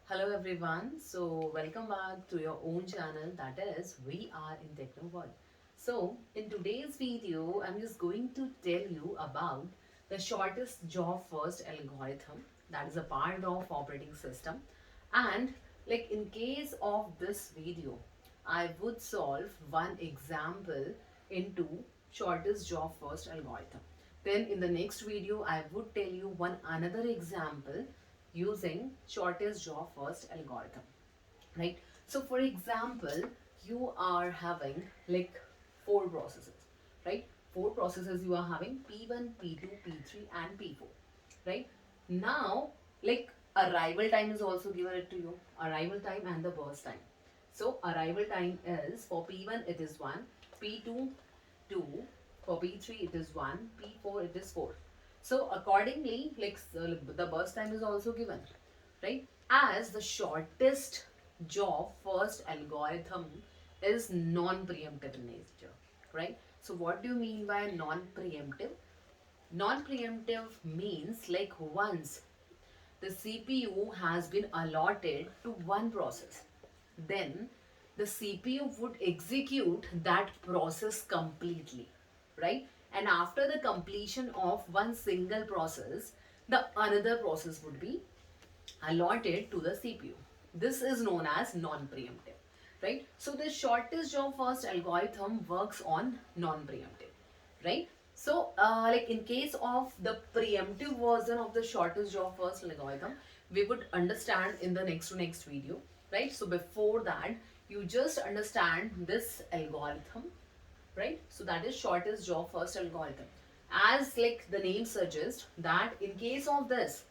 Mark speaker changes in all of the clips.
Speaker 1: Hello everyone. So welcome back to your own channel, that is We Are in Techno World. So in today's video I'm just going to tell you about the shortest job first algorithm, that is a part of operating system. And like in case of this video I would solve one example into shortest job first algorithm. Then in the next video I would tell you one another example using shortest job first algorithm, right? So for example, you are having like four processes, right? Four processes you are having: P1, P2, P3 and P4, right? Now like arrival time is also given it to you, arrival time and the burst time. So arrival time is for P1 it is 1, P2 2, for P3 it is 1, P4 it is 4. So accordingly, like the burst time is also given, right? As the shortest job first algorithm is non-preemptive in nature, right? So what do you mean by non-preemptive? Non-preemptive means like once the CPU has been allotted to one process, then the CPU would execute that process completely, right? And after the completion of one single process, the another process would be allotted to the CPU. This is known as non-preemptive, right? So the shortest job first algorithm works on non-preemptive, right? So like in case of the preemptive version of the shortest job first algorithm, we would understand in the next video, right? So before that, you just understand this algorithm, right? So that is shortest job first algorithm. As like the name suggests that in case of this,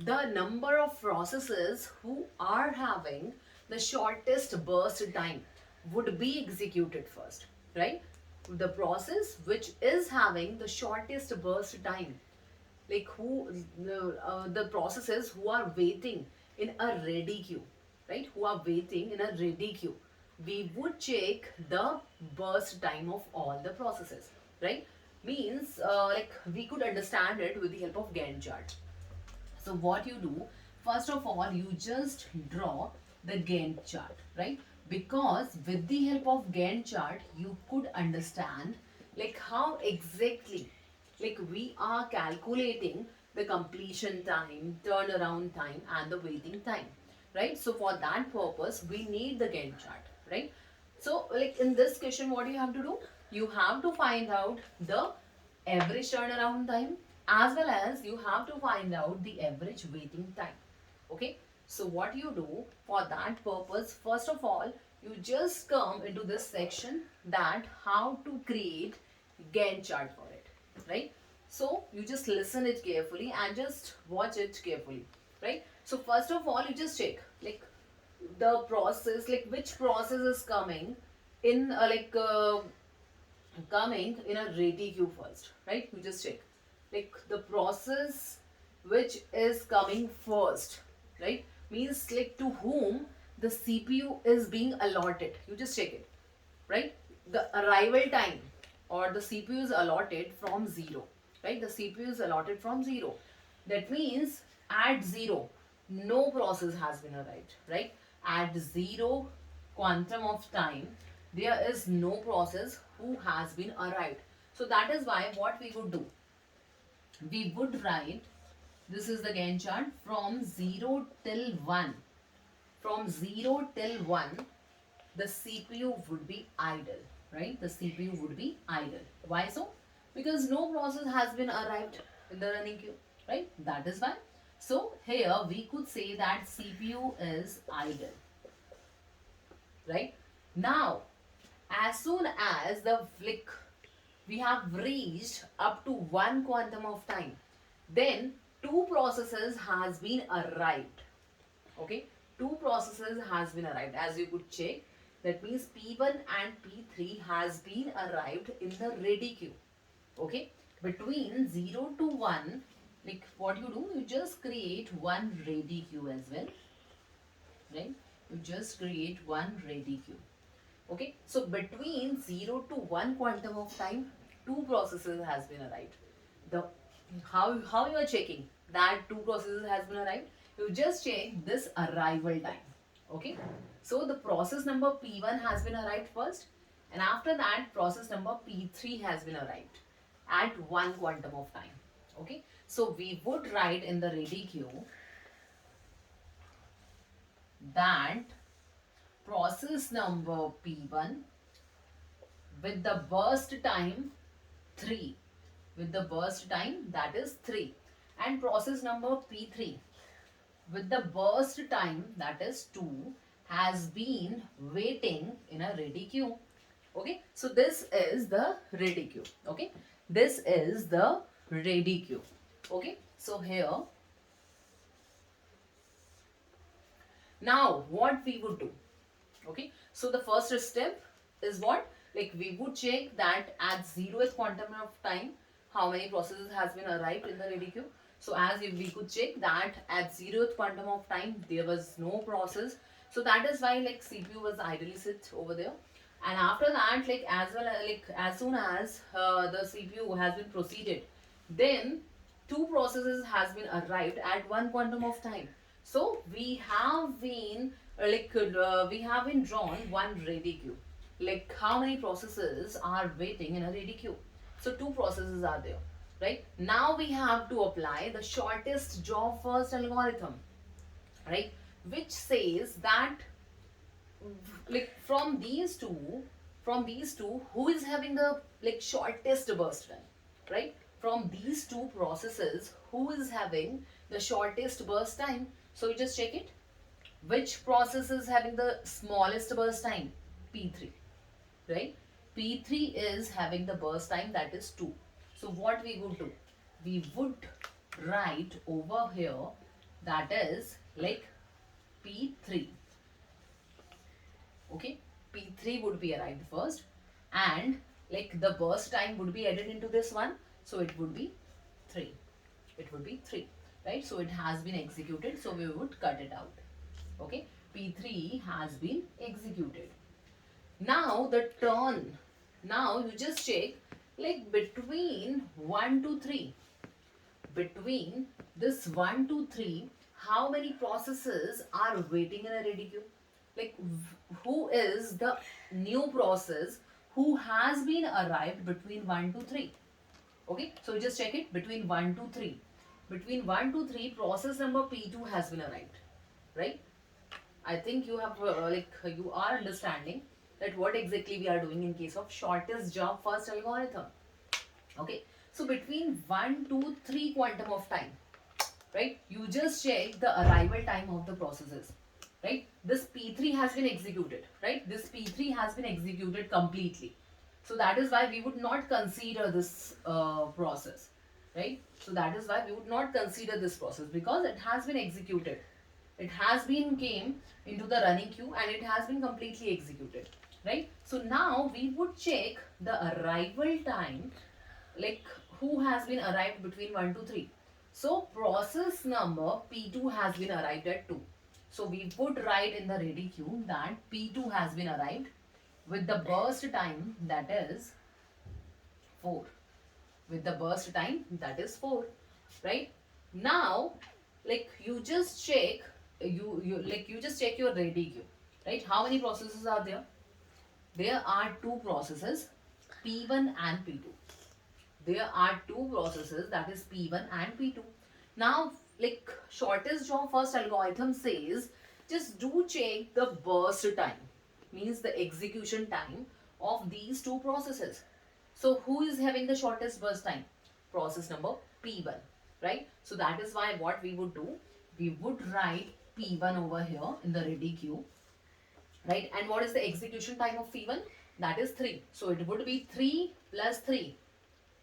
Speaker 1: the number of processes who are having the shortest burst time would be executed first, right? The process which is having the shortest burst time, like the processes who are waiting in a ready queue, right? Who are waiting in a ready queue, we would check the burst time of all the processes, right? Means like we could understand it with the help of Gantt chart. So what you do, first of all, you just draw the Gantt chart, right? Because with the help of Gantt chart, you could understand like how exactly like we are calculating the completion time, turnaround time and the waiting time, right? So for that purpose, we need the Gantt chart, right? So like in this question, what do you have to do? You have to find out the average turnaround time as well as you have to find out the average waiting time. Okay, so what you do for that purpose, first of all, you just come into this section that how to create Gantt chart for it, right? So you just listen it carefully and just watch it carefully, right? So first of all, you just check like the process, like which process is coming in coming in a ready queue first, right? You just check like the process which is coming first, right? Means like to whom the CPU is being allotted. You just check it, right? The arrival time or the CPU is allotted from 0, right? The CPU is allotted from 0. That means at 0, no process has been arrived, right? At 0 quantum of time, there is no process who has been arrived. So that is why what we would do, we would write, this is the Gantt chart, from 0 till 1. From 0 till 1, the CPU would be idle, right? The CPU would be idle. Why so? Because no process has been arrived in the running queue, right? That is why. So here we could say that CPU is idle, right? Now, as soon as the flick we have reached up to one quantum of time, then two processes has been arrived. Okay, two processes has been arrived, as you could check. That means P1 and P3 has been arrived in the ready queue. Okay, between 0 to 1, like what you do, you just create one ready queue as well, right? You just create one ready queue. Okay, so between 0 to 1 quantum of time, two processes has been arrived. The how you are checking that two processes has been arrived? You just check this arrival time. Okay. So the process number P1 has been arrived first, and after that process number P3 has been arrived at one quantum of time. Okay. So we would write in the ready queue that process number P1 with the burst time 3, with the burst time that is 3, and process number P3 with the burst time that is 2 has been waiting in a ready queue. Okay, so this is the ready queue. Okay, this is the ready queue. Okay, so here now what we would do. Okay, so the first step is what, like we would check that at 0th quantum of time how many processes has been arrived in the ready queue. So as if we could check that at 0th quantum of time there was no process, so that is why like CPU was idly sit over there. And after that, like as well like as soon as the CPU has been proceeded, then two processes has been arrived at one quantum of time. So we have been we have been drawn one ready queue. Like how many processes are waiting in a ready queue? So two processes are there, right? Now we have to apply the shortest job first algorithm, right? Which says that like from these two who is having the like shortest burst time, right? From these two processes who is having the shortest burst time? So you just check it, which process is having the smallest burst time? P3, right? P3 is having the burst time that is 2. So what we would do, we would write over here that is like P3. Okay, P3 would be arrived first, and like the burst time would be added into this one, so it would be 3. It would be 3, right? So it has been executed, so we would cut it out. Okay, P3 has been executed. Now the turn, now you just check like between 1 to 3, between this 1 to 3, how many processes are waiting in a ready queue? Like who is the new process who has been arrived between 1 to 3? Okay, so just check it, between 1 to 3. Between 1 to 3, process number P2 has been arrived, right? I think you have you are understanding that what exactly we are doing in case of shortest job first algorithm. Okay, so between 1 to 3 quantum of time, right? You just check the arrival time of the processes, right? This P3 has been executed, right? This P3 has been executed completely. So that is why we would not consider this process, right? So that is why we would not consider this process because it has been executed. It has been came into the running queue and it has been completely executed, right? So now we would check the arrival time, like who has been arrived between 1 to 3. So process number P2 has been arrived at 2. So we would write in the ready queue that P2 has been arrived with the burst time that is 4. With the burst time that is 4, right? Now, like you just check, you just check your ready queue, right? How many processes are there? There are two processes, P1 and P2. There are two processes, that is P1 and P2. Now, like shortest job first algorithm says, just do check the burst time, means the execution time of these two processes. So who is having the shortest burst time? Process number P1, right? So that is why what we would do, we would write P1 over here in the ready queue, right? And what is the execution time of P1? That is 3. So it would be 3 plus 3,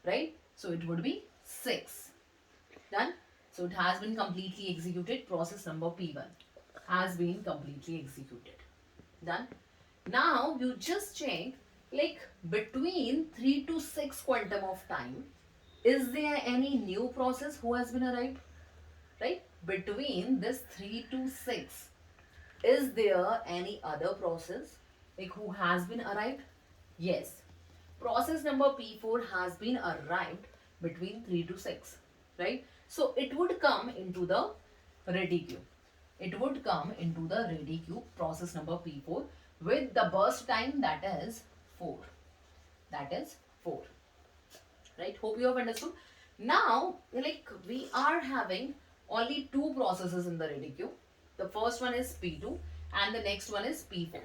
Speaker 1: right? So it would be 6. Done. So it has been completely executed. Process number P1 has been completely executed. Done. Now you just check, like between 3 to 6 quantum of time, is there any new process who has been arrived? Right? Between this 3 to 6, is there any other process like who has been arrived? Yes. Process number P4 has been arrived between 3 to 6, right? So it would come into the ready queue. It would come into the ready queue, process number P4, with the burst time that is 4. That is 4. Right? Hope you have understood. Now, like we are having only two processes in the ready queue. The first one is P2 and the next one is P4.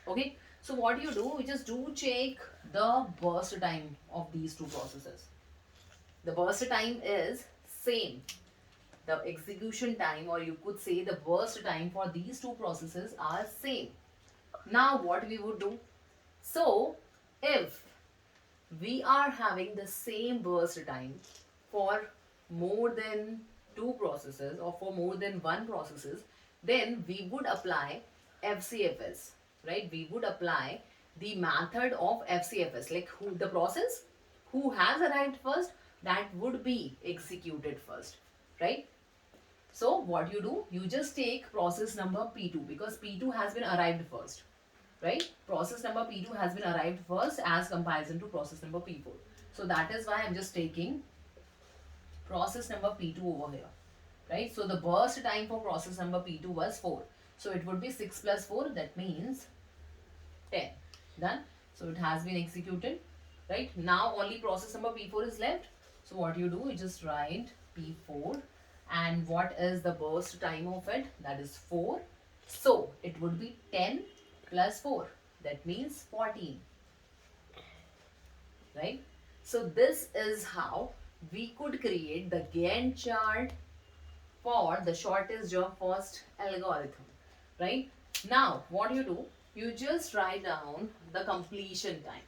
Speaker 1: Okay. So what you do, you just do check the burst time of these two processes. The burst time is same. The execution time, or you could say the burst time for these two processes are same. Now what we would do? So if we are having the same burst time for more than two processes or for more than one processes, then we would apply FCFS, right? We would apply the method of FCFS, like who the process who has arrived first, that would be executed first, right? So what you do, you just take process number P2 because P2 has been arrived first, right? Process number P2 has been arrived first as comparison to process number P4. So that is why I'm just taking process number P2 over here, right? So the burst time for process number P2 was 4. So it would be 6 plus 4, that means 10. Done. So it has been executed, right? Now only process number P4 is left. So what you do, you just write P4 and what is the burst time of it? That is 4. So it would be 10 plus 4. That means 14. Right? So this is how we could create the Gantt chart for the shortest job first algorithm. Right? Now what you do? You just write down the completion time.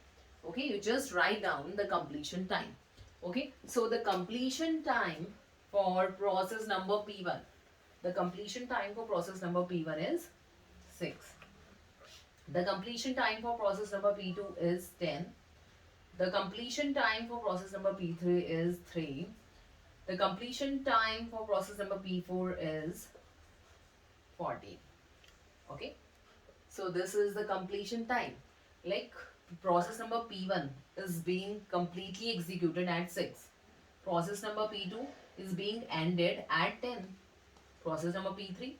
Speaker 1: Okay? You just write down the completion time. Okay? So the completion time for process number P1. The completion time for process number P1 is 6. The completion time for process number P2 is 10. The completion time for process number P3 is 3. The completion time for process number P4 is 14. Okay. So this is the completion time. Like process number P1 is being completely executed at 6. Process number P2 is being ended at 10. Process number P3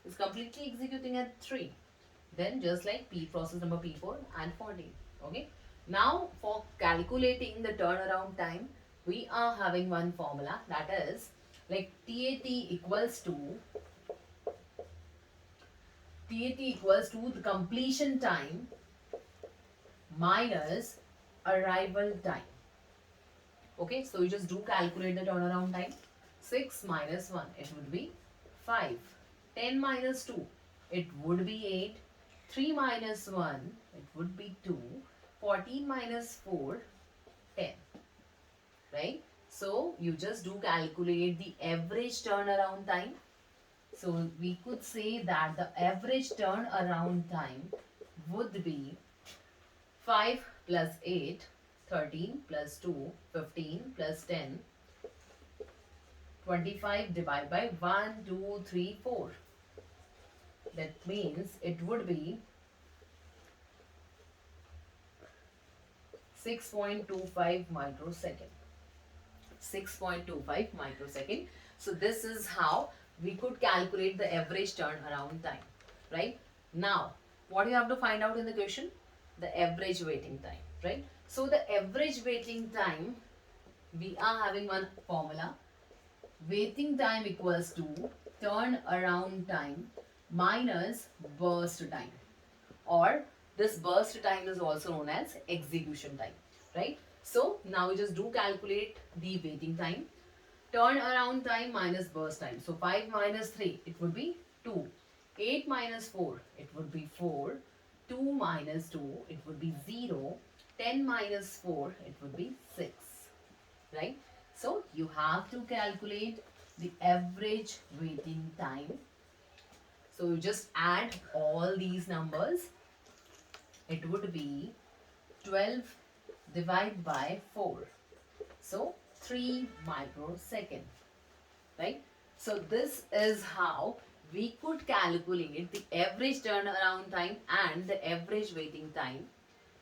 Speaker 1: is completely executing at 3. Then just like process number P4 and 14. Okay. Now for calculating the turnaround time, we are having one formula, that is like TAT equals to the completion time minus arrival time. Okay, so you just do calculate the turnaround time. 6 minus 1, it would be 5. 10 minus 2, it would be 8. 3 minus 1, it would be 2. 14 minus 4, 10. Right? So you just do calculate the average turnaround time. So we could say that the average turnaround time would be 5 plus 8, 13 plus 2, 15 plus 10, 25 divided by 1, 2, 3, 4. That means it would be 6.25 microsecond. 6.25 microsecond. So this is how we could calculate the average turnaround time. Right? Now, what do you have to find out in the question? The average waiting time. Right? So the average waiting time, we are having one formula. Waiting time equals to turnaround time minus burst time, or this burst time is also known as execution time, right? So now we just do calculate the waiting time. Turnaround time minus burst time. So 5 minus 3, it would be 2. 8 minus 4, it would be 4. 2 minus 2, it would be 0. 10 minus 4, it would be 6, right? So you have to calculate the average waiting time. So you just add all these numbers. It would be 12 divided by 4. So 3 microsecond, right? So this is how we could calculate the average turnaround time and the average waiting time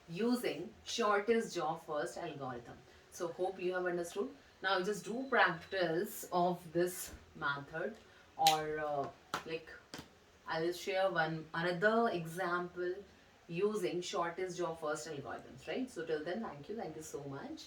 Speaker 1: using shortest job first algorithm. So hope you have understood. Now just do practice of this method or like I'll share one another example using shortest job first algorithms, right? So till then, thank you so much.